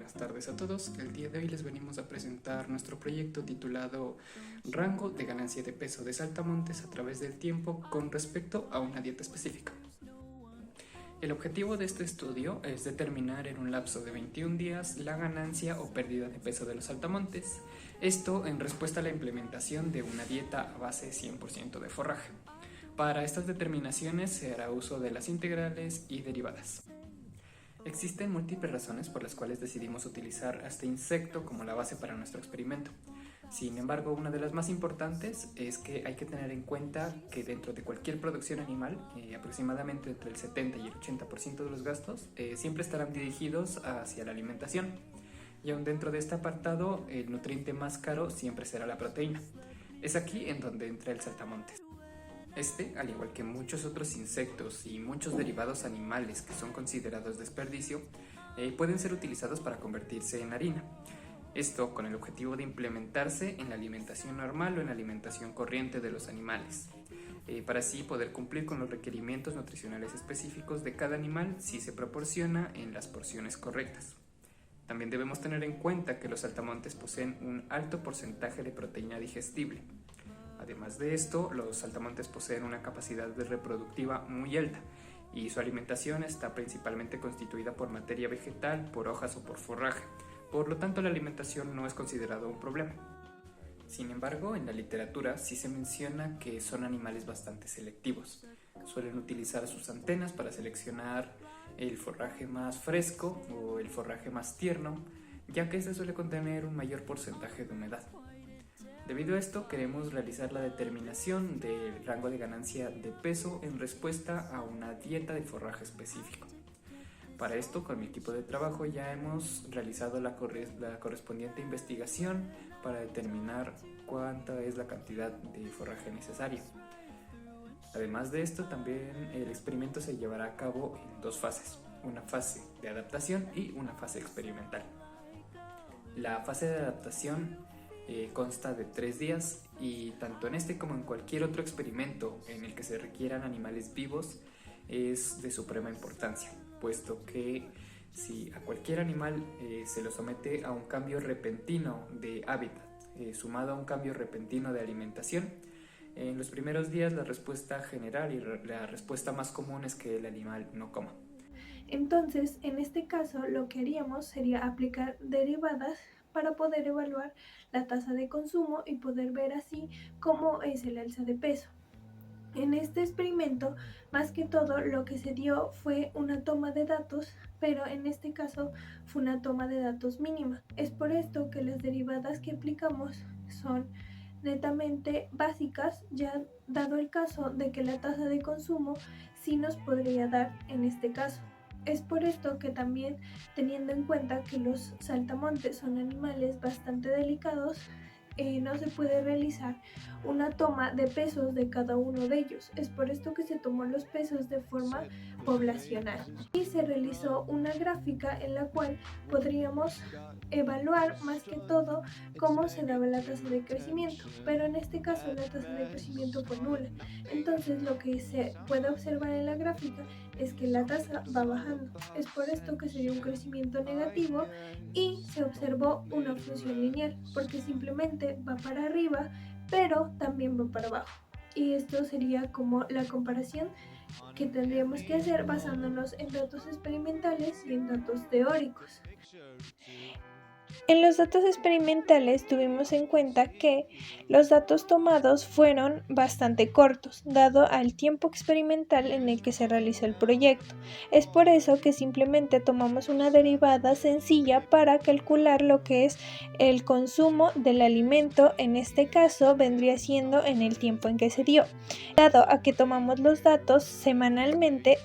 buenas tardes a todos. El día de hoy les venimos a presentar nuestro proyecto titulado Rango de ganancia de peso de saltamontes a través del tiempo con respecto a una dieta específica. El objetivo de este estudio es determinar en un lapso de 21 días la ganancia o pérdida de peso de los saltamontes, esto en respuesta a la implementación de una dieta a base 100% de forraje. Para estas determinaciones se hará uso de las integrales y derivadas. Existen múltiples razones por las cuales decidimos utilizar a este insecto como la base para nuestro experimento. Sin embargo, una de las más importantes es que hay que tener en cuenta que dentro de cualquier producción animal, aproximadamente entre el 70 y el 80% de los gastos siempre estarán dirigidos hacia la alimentación. Y aún dentro de este apartado, el nutriente más caro siempre será la proteína. Es aquí en donde entra el saltamontes. Este, al igual que muchos otros insectos y muchos derivados animales que son considerados desperdicio, pueden ser utilizados para convertirse en harina. Esto con el objetivo de implementarse en la alimentación normal o en la alimentación corriente de los animales, para así poder cumplir con los requerimientos nutricionales específicos de cada animal si se proporciona en las porciones correctas. También debemos tener en cuenta que los saltamontes poseen un alto porcentaje de proteína digestible. Además de esto, los saltamontes poseen una capacidad reproductiva muy alta y su alimentación está principalmente constituida por materia vegetal, por hojas o por forraje. Por lo tanto, la alimentación no es considerado un problema. Sin embargo, en la literatura sí se menciona que son animales bastante selectivos. Suelen utilizar sus antenas para seleccionar el forraje más fresco o el forraje más tierno, ya que este suele contener un mayor porcentaje de humedad. Debido a esto, queremos realizar la determinación del rango de ganancia de peso en respuesta a una dieta de forraje específico. Para esto, con mi equipo de trabajo ya hemos realizado la correspondiente investigación para determinar cuánta es la cantidad de forraje necesaria. Además de esto, también el experimento se llevará a cabo en dos fases, una fase de adaptación y una fase experimental. La fase de adaptación consta de 3 días y tanto en este como en cualquier otro experimento en el que se requieran animales vivos es de suprema importancia, puesto que si a cualquier animal se lo somete a un cambio repentino de hábitat, sumado a un cambio repentino de alimentación, en los primeros días la respuesta general y la respuesta más común es que el animal no coma. Entonces, en este caso, lo que haríamos sería aplicar derivadas para poder evaluar la tasa de consumo y poder ver así cómo es el alza de peso. En este experimento, más que todo, lo que se dio fue una toma de datos, pero en este caso fue una toma de datos mínima. Es por esto que las derivadas que aplicamos son netamente básicas, ya dado el caso de que la tasa de consumo sí nos podría dar en este caso. Es por esto que también, teniendo en cuenta que los saltamontes son animales bastante delicados, no se puede realizar una toma de pesos de cada uno de ellos. Es por esto que se tomó los pesos de forma poblacional y se realizó una gráfica en la cual podríamos evaluar más que todo cómo se daba la tasa de crecimiento, pero en este caso la tasa de crecimiento fue nula. Entonces lo que se puede observar en la gráfica es que la tasa va bajando. Es por esto que se dio un crecimiento negativo y se observó una función lineal, porque simplemente va para arriba, pero también va para abajo. Y esto sería como la comparación que tendríamos que hacer basándonos en datos experimentales y en datos teóricos. En los datos experimentales tuvimos en cuenta que los datos tomados fueron bastante cortos, dado al tiempo experimental en el que se realizó el proyecto. Es por eso que simplemente tomamos una derivada sencilla para calcular lo que es el consumo del alimento, en este caso vendría siendo en el tiempo en que se dio, dado a que tomamos los datos semanalmente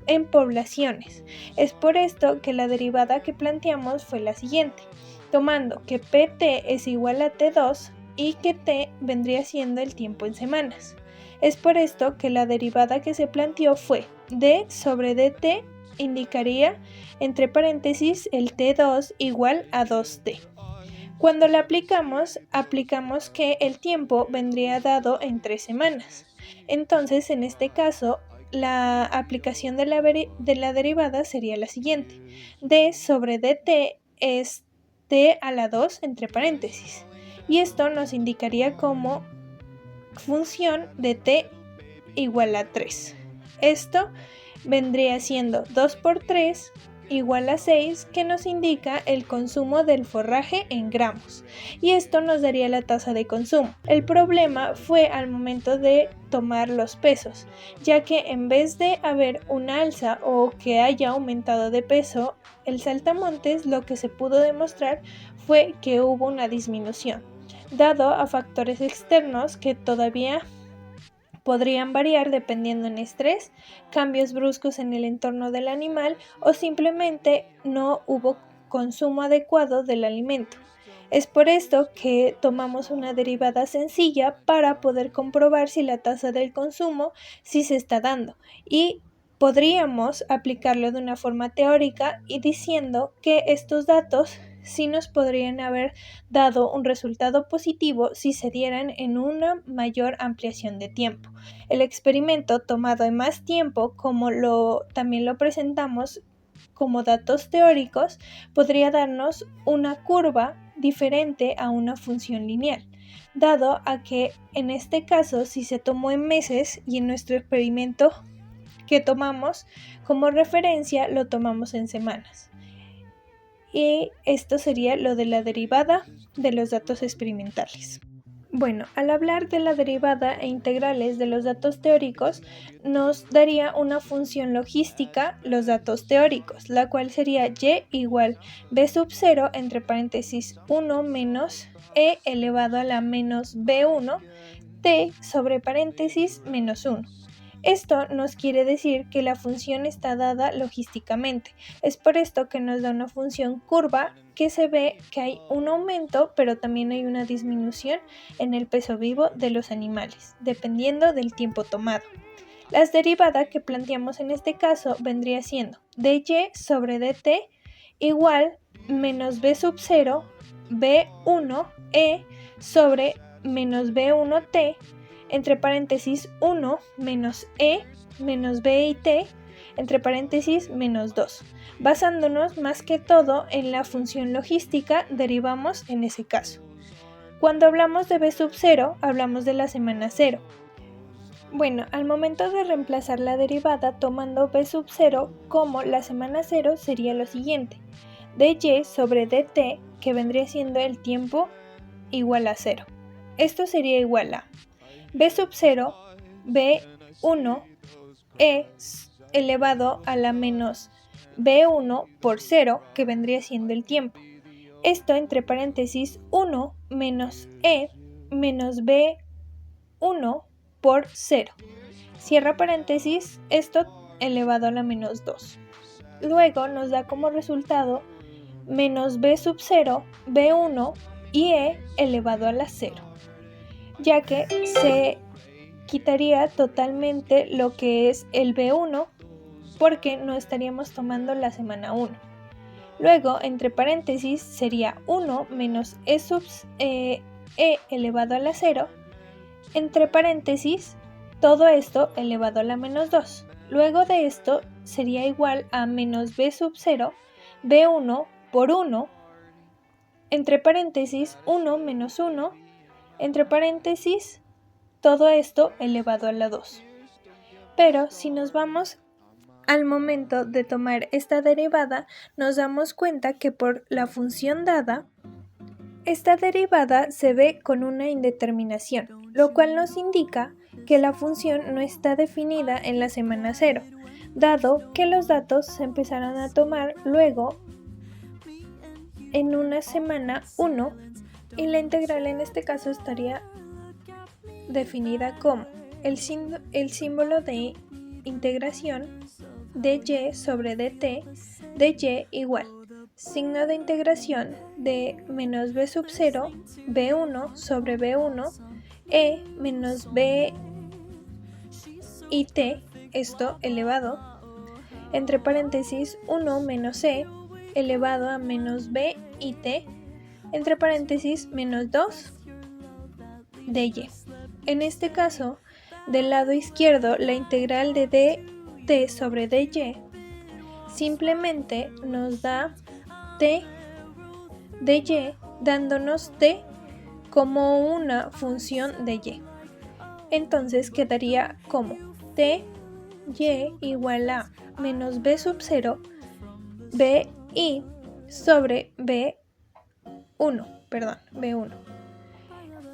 en poblaciones. Es por esto que la derivada que planteamos fue la siguiente, tomando que PT es igual a T2 y que T vendría siendo el tiempo en semanas. Es por esto que la derivada que se planteó fue D sobre DT, indicaría entre paréntesis el T2 igual a 2T. Cuando la aplicamos que el tiempo vendría dado en 3 semanas. Entonces, en este caso, la aplicación de la derivada sería la siguiente. D sobre dt es t a la 2 entre paréntesis. Y esto nos indicaría como función de t igual a 3. Esto vendría siendo 2 por 3 igual a 6, que nos indica el consumo del forraje en gramos, y esto nos daría la tasa de consumo. El problema fue al momento de tomar los pesos, ya que en vez de haber una alza o que haya aumentado de peso, el saltamontes lo que se pudo demostrar fue que hubo una disminución, dado a factores externos que todavía podrían variar dependiendo en estrés, cambios bruscos en el entorno del animal o simplemente no hubo consumo adecuado del alimento. Es por esto que tomamos una derivada sencilla para poder comprobar si la tasa del consumo sí se está dando, y podríamos aplicarlo de una forma teórica y diciendo que estos datos sí nos podrían haber dado un resultado positivo si se dieran en una mayor ampliación de tiempo. El experimento tomado en más tiempo, como también lo presentamos como datos teóricos, podría darnos una curva diferente a una función lineal, dado a que en este caso si se tomó en meses y en nuestro experimento que tomamos como referencia lo tomamos en semanas. Y esto sería lo de la derivada de los datos experimentales. Bueno, al hablar de la derivada e integrales de los datos teóricos, nos daría una función logística los datos teóricos, la cual sería y igual b sub 0 entre paréntesis 1 menos e elevado a la menos b1 t sobre paréntesis menos 1. Esto nos quiere decir que la función está dada logísticamente. Es por esto que nos da una función curva que se ve que hay un aumento, pero también hay una disminución en el peso vivo de los animales, dependiendo del tiempo tomado. La derivada que planteamos en este caso vendría siendo dy sobre dt igual menos b sub 0 b1 e sobre menos b1t entre paréntesis 1 menos e menos b y t entre paréntesis menos 2. Basándonos más que todo en la función logística, derivamos en ese caso. Cuando hablamos de b sub 0, hablamos de la semana 0. Bueno, al momento de reemplazar la derivada tomando b sub 0 como la semana 0 sería lo siguiente: dy sobre dt, que vendría siendo el tiempo, igual a 0. Esto sería igual a b sub 0, b1, e elevado a la menos b1 por 0, que vendría siendo el tiempo. Esto entre paréntesis 1 menos e menos b1 por 0. Cierra paréntesis, esto elevado a la menos 2. Luego nos da como resultado menos b sub 0, b1 y e elevado a la 0. Ya que se quitaría totalmente lo que es el B1 porque no estaríamos tomando la semana 1. Luego, entre paréntesis, sería 1 menos e elevado a la 0, entre paréntesis, todo esto elevado a la menos 2. Luego de esto sería igual a menos b sub 0, b1 por 1, entre paréntesis, 1 menos 1, entre paréntesis, todo esto elevado a la 2. Pero si nos vamos al momento de tomar esta derivada, nos damos cuenta que por la función dada, esta derivada se ve con una indeterminación, lo cual nos indica que la función no está definida en la semana 0, dado que los datos se empezaron a tomar luego en una semana 1, y la integral en este caso estaría definida como el símbolo de integración de y sobre dt de y igual signo de integración de menos b sub 0 b1 sobre b1 e menos b y t, esto elevado entre paréntesis 1 menos e elevado a menos b y t entre paréntesis menos 2 de y. En este caso, del lado izquierdo, la integral de dt sobre dy simplemente nos da t de y dándonos d como una función de y. Entonces quedaría como t y igual a menos b sub 0 bi sobre b1.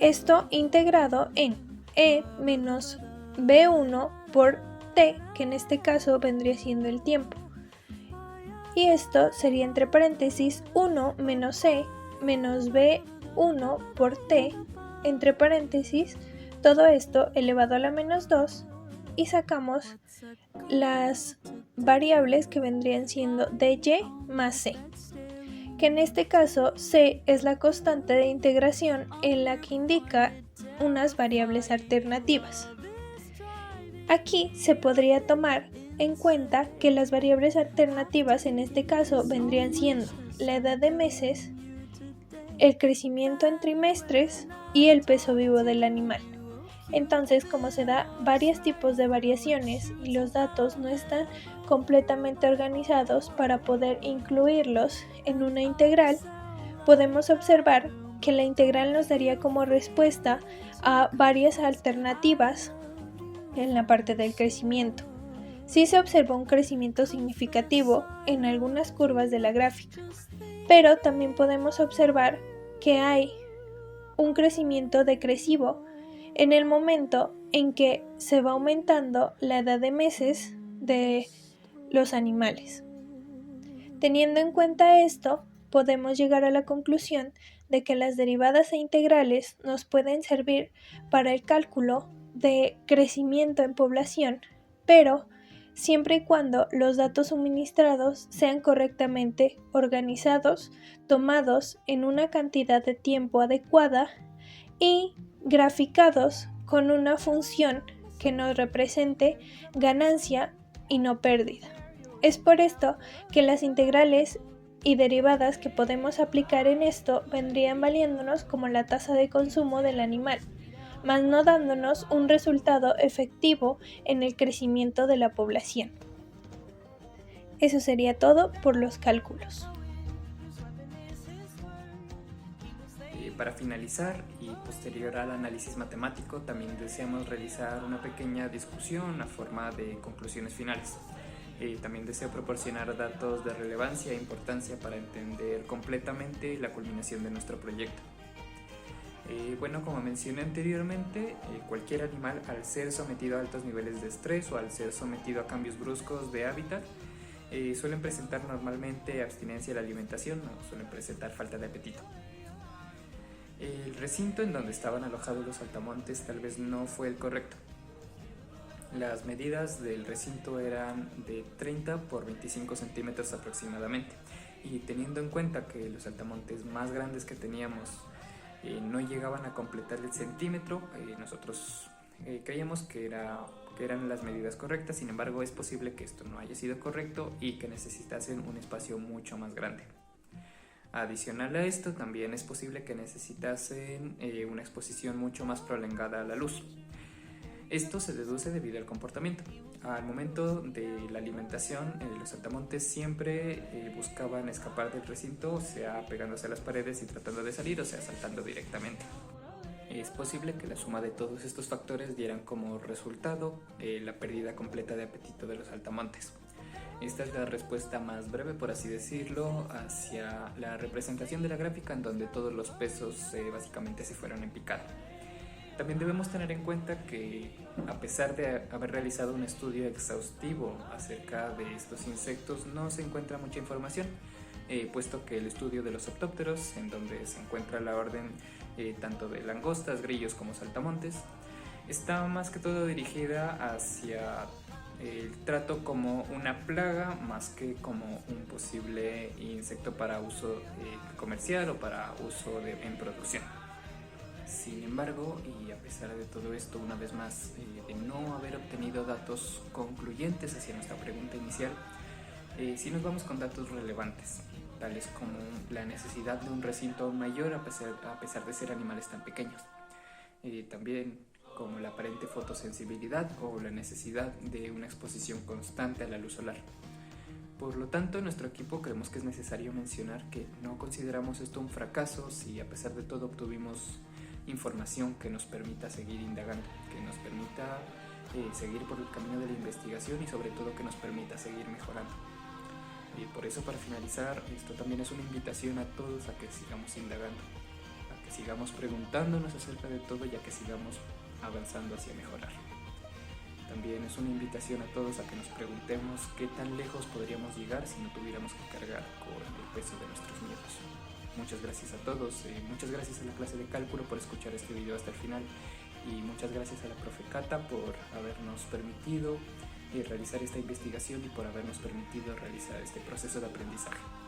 Esto integrado en e menos b1 por t, que en este caso vendría siendo el tiempo. Y esto sería entre paréntesis 1 menos e menos b1 por t, entre paréntesis, todo esto elevado a la menos 2, y sacamos las variables que vendrían siendo dy más c, que en este caso c es la constante de integración en la que indica unas variables alternativas. Aquí se podría tomar en cuenta que las variables alternativas en este caso vendrían siendo la edad de meses, el crecimiento en trimestres y el peso vivo del animal. Entonces, como se da varios tipos de variaciones y los datos no están completamente organizados para poder incluirlos en una integral, podemos observar que la integral nos daría como respuesta a varias alternativas en la parte del crecimiento. Sí se observa un crecimiento significativo en algunas curvas de la gráfica, pero también podemos observar que hay un crecimiento decresivo en el momento en que se va aumentando la edad de meses de los animales. Teniendo en cuenta esto, podemos llegar a la conclusión de que las derivadas e integrales nos pueden servir para el cálculo de crecimiento en población, pero siempre y cuando los datos suministrados sean correctamente organizados, tomados en una cantidad de tiempo adecuada y graficados con una función que nos represente ganancia y no pérdida. Es por esto que las integrales y derivadas que podemos aplicar en esto vendrían valiéndonos como la tasa de consumo del animal, mas no dándonos un resultado efectivo en el crecimiento de la población. Eso sería todo por los cálculos. Para finalizar y posterior al análisis matemático, también deseamos realizar una pequeña discusión a forma de conclusiones finales. También deseo proporcionar datos de relevancia e importancia para entender completamente la culminación de nuestro proyecto. Bueno, como mencioné anteriormente, cualquier animal, al ser sometido a altos niveles de estrés o al ser sometido a cambios bruscos de hábitat, suelen presentar normalmente abstinencia de la alimentación o suelen presentar falta de apetito. El recinto en donde estaban alojados los saltamontes tal vez no fue el correcto. Las medidas del recinto eran de 30 por 25 centímetros aproximadamente, y teniendo en cuenta que los saltamontes más grandes que teníamos no llegaban a completar el centímetro, nosotros creíamos que eran las medidas correctas. Sin embargo, es posible que esto no haya sido correcto y que necesitasen un espacio mucho más grande. Adicional a esto, también es posible que necesitasen una exposición mucho más prolongada a la luz. Esto se deduce debido al comportamiento. Al momento de la alimentación, los saltamontes siempre buscaban escapar del recinto, o sea, pegándose a las paredes y tratando de salir, o sea, saltando directamente. Es posible que la suma de todos estos factores dieran como resultado la pérdida completa de apetito de los saltamontes. Esta es la respuesta más breve, por así decirlo, hacia la representación de la gráfica en donde todos los pesos básicamente se fueron en picada. También debemos tener en cuenta que, a pesar de haber realizado un estudio exhaustivo acerca de estos insectos, no se encuentra mucha información, puesto que el estudio de los optópteros, en donde se encuentra la orden tanto de langostas, grillos como saltamontes, está más que todo dirigida hacia el trato como una plaga más que como un posible insecto para uso comercial o para uso en producción. Sin embargo, y a pesar de todo esto, una vez más, de no haber obtenido datos concluyentes hacia nuestra pregunta inicial, sí nos vamos con datos relevantes, tales como la necesidad de un recinto mayor a pesar de ser animales tan pequeños. También como la aparente fotosensibilidad o la necesidad de una exposición constante a la luz solar. Por lo tanto, en nuestro equipo creemos que es necesario mencionar que no consideramos esto un fracaso si a pesar de todo obtuvimos información que nos permita seguir indagando, que nos permita seguir por el camino de la investigación y sobre todo que nos permita seguir mejorando. Y por eso, para finalizar, esto también es una invitación a todos a que sigamos indagando, a que sigamos preguntándonos acerca de todo y a que sigamos avanzando hacia mejorar. También es una invitación a todos a que nos preguntemos qué tan lejos podríamos llegar si no tuviéramos que cargar con el peso de nuestros miedos. Muchas gracias a todos, muchas gracias a la clase de cálculo por escuchar este video hasta el final y muchas gracias a la profe Cata por habernos permitido realizar esta investigación y por habernos permitido realizar este proceso de aprendizaje.